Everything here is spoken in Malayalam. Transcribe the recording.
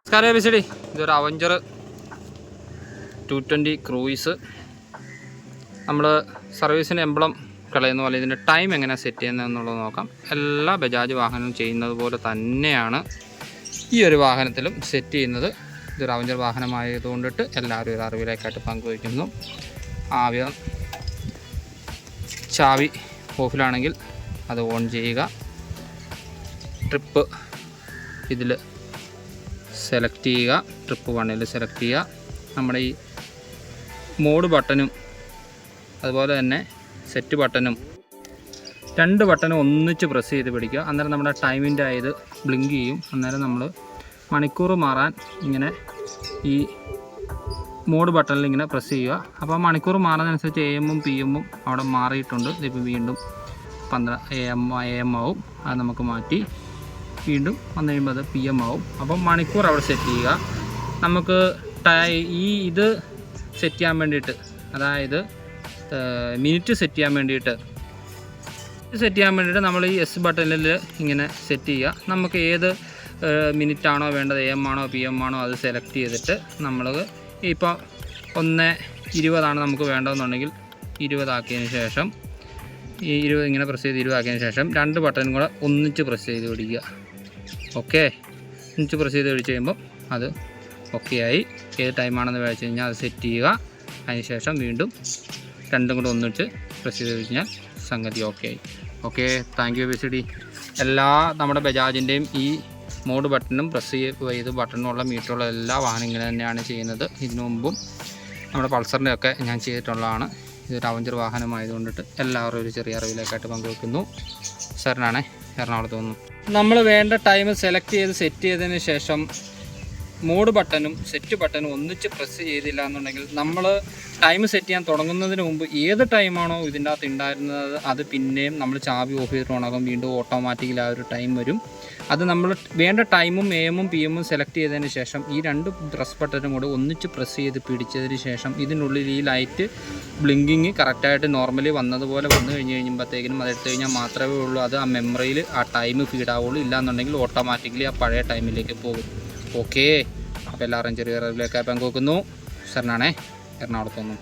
നമസ്കാരം ബിസിഡി, ഇതൊരു അവഞ്ചർ 220 ക്രൂയിസ്. നമ്മൾ സർവീസിന് എംബ്ലം കളയുന്ന പോലെ ഇതിൻ്റെ ടൈം എങ്ങനെ സെറ്റ് ചെയ്യുന്നതെന്നുള്ളത് നോക്കാം. എല്ലാ ബജാജ് വാഹനവും ചെയ്യുന്നത് പോലെ തന്നെയാണ് ഈ ഒരു വാഹനത്തിലും സെറ്റ് ചെയ്യുന്നത്. ഇതൊരു അവഞ്ചർ വാഹനമായതുകൊണ്ടിട്ട് എല്ലാവരും ഒരു അറിവിലേക്കായിട്ട് പങ്കുവയ്ക്കുന്നു. ആദ്യം ചാവി ഓഫിലാണെങ്കിൽ അത് ഓൺ ചെയ്യുക. ട്രിപ്പ് ഇതിൽ സെലക്ട് ചെയ്യുക. ട്രിപ്പ് 1 സെലക്ട് ചെയ്യുക. നമ്മുടെ ഈ മോഡ് ബട്ടനും അതുപോലെ തന്നെ സെറ്റ് ബട്ടനും 2 ബട്ടനും ഒന്നിച്ച് പ്രസ് ചെയ്ത് പിടിക്കുക. അന്നേരം നമ്മുടെ ടൈമിൻ്റെ ഇത് ബ്ലിങ്ക് ചെയ്യും. അന്നേരം നമ്മൾ മണിക്കൂർ മാറാൻ ഇങ്ങനെ ഈ മോഡ് ബട്ടണിൽ ഇങ്ങനെ പ്രസ് ചെയ്യുക. അപ്പോൾ മണിക്കൂർ മാറുന്നതനുസരിച്ച് AM ഉം PM ഉം അവിടെ മാറിയിട്ടുണ്ട്. ഇതിപ്പോൾ വീണ്ടും 12 AM ആവും. അത് നമുക്ക് മാറ്റി വീണ്ടും വന്നു കഴിയുമ്പോൾ അത് PM ആവും. അപ്പം മണിക്കൂർ അവിടെ സെറ്റ് ചെയ്യുക. നമുക്ക് ഇത് സെറ്റ് ചെയ്യാൻ വേണ്ടിയിട്ട്, അതായത് മിനിറ്റ് സെറ്റ് ചെയ്യാൻ വേണ്ടിയിട്ട് നമ്മൾ ഈ S ബട്ടണിൽ ഇങ്ങനെ സെറ്റ് ചെയ്യുക. നമുക്ക് ഏത് മിനിറ്റാണോ വേണ്ടത്, AM ആണോ PM ആണോ അത് സെലക്ട് ചെയ്തിട്ട് നമ്മൾ ഇപ്പോൾ 1:20 നമുക്ക് വേണ്ടതെന്നുണ്ടെങ്കിൽ 20 ആക്കിയതിന് ശേഷം ഈ 20 ഇങ്ങനെ പ്രസ് ചെയ്ത് 20 ആക്കിയതിന് ശേഷം 2 ബട്ടൺ കൂടെ ഒന്നിച്ച് പ്രസ് ചെയ്ത് പിടിക്കുക. ഓക്കെ, ഒന്നിച്ച് പ്രസ് ചെയ്ത് പിടിച്ച് കഴിയുമ്പോൾ അത് ഓക്കെ ആയി. ഏത് ടൈമാണെന്ന് വെച്ച് കഴിഞ്ഞാൽ അത് സെറ്റ് ചെയ്യുക. അതിന് ശേഷം വീണ്ടും 2 കൂടെ ഒന്നിച്ച് പ്രസ് ചെയ്ത് കഴിഞ്ഞാൽ സംഗതി ഓക്കെ ആയി. Okay, thank you BCD. എല്ലാ നമ്മുടെ ബജാജിൻ്റെയും ഈ മോഡ് ബട്ടണും പ്രസ് ചെയ്ത് ബട്ടണുള്ള മീറ്ററുള്ള എല്ലാ വാഹനങ്ങളും തന്നെയാണ് ചെയ്യുന്നത്. ഇതിനു മുമ്പും നമ്മുടെ പൾസറിൻ്റെ ഒക്കെ ഞാൻ ചെയ്തിട്ടുള്ളതാണ്. ഇതൊരു അവഞ്ചർ വാഹനമായതുകൊണ്ടിട്ട് എല്ലാവരും ഒരു ചെറിയ അറിവിലേക്കായിട്ട് പങ്കുവെക്കുന്നു. സാറിനാണേ, എറണാകുളത്ത് വന്നു. നമ്മൾ വേണ്ട ടൈം സെലക്ട് ചെയ്ത് സെറ്റ് ചെയ്തതിന് ശേഷം മോഡ് ബട്ടനും സെറ്റ് ബട്ടനും ഒന്നിച്ച് പ്രസ് ചെയ്തില്ല എന്നുണ്ടെങ്കിൽ നമ്മൾ ടൈം സെറ്റ് ചെയ്യാൻ തുടങ്ങുന്നതിന് മുമ്പ് ഏത് ടൈമാണോ ഇതിൻ്റെ അകത്ത് ഉണ്ടായിരുന്നത് അത് പിന്നെയും നമ്മൾ ചാവി ഓഫ് ചെയ്തിട്ട് ഉണക്കും. വീണ്ടും ഓട്ടോമാറ്റിക്കലി ആ ഒരു ടൈം വരും. അത് നമ്മൾ വേണ്ട ടൈമും AM ഉം PM ഉം സെലക്ട് ചെയ്തതിന് ശേഷം ഈ 2 പ്രസ് ബട്ടനും കൂടെ ഒന്നിച്ച് പ്രസ് ചെയ്ത് പിടിച്ചതിന് ശേഷം ഇതിനുള്ളിൽ ഈ ലൈറ്റ് ബ്ലിങ്കിങ് കറക്റ്റായിട്ട് നോർമലി വന്നതുപോലെ വന്നു കഴിയുമ്പോഴത്തേക്കിനും അതെടുത്ത് കഴിഞ്ഞാൽ മാത്രമേ ഉള്ളൂ അത് ആ മെമ്മറിയിൽ ആ ടൈം ഫീഡ് ആവുള്ളൂ. ഇല്ലാന്നുണ്ടെങ്കിൽ ഓട്ടോമാറ്റിക്കലി ആ പഴയ ടൈമിലേക്ക് പോകും. ഓക്കെ, അപ്പോൾ എല്ലാവരും ചെറിയ അറിവിലേക്കായി പങ്കുവെക്കുന്നു. സാറിനാണേ, എറണാകുളത്ത് വന്നു.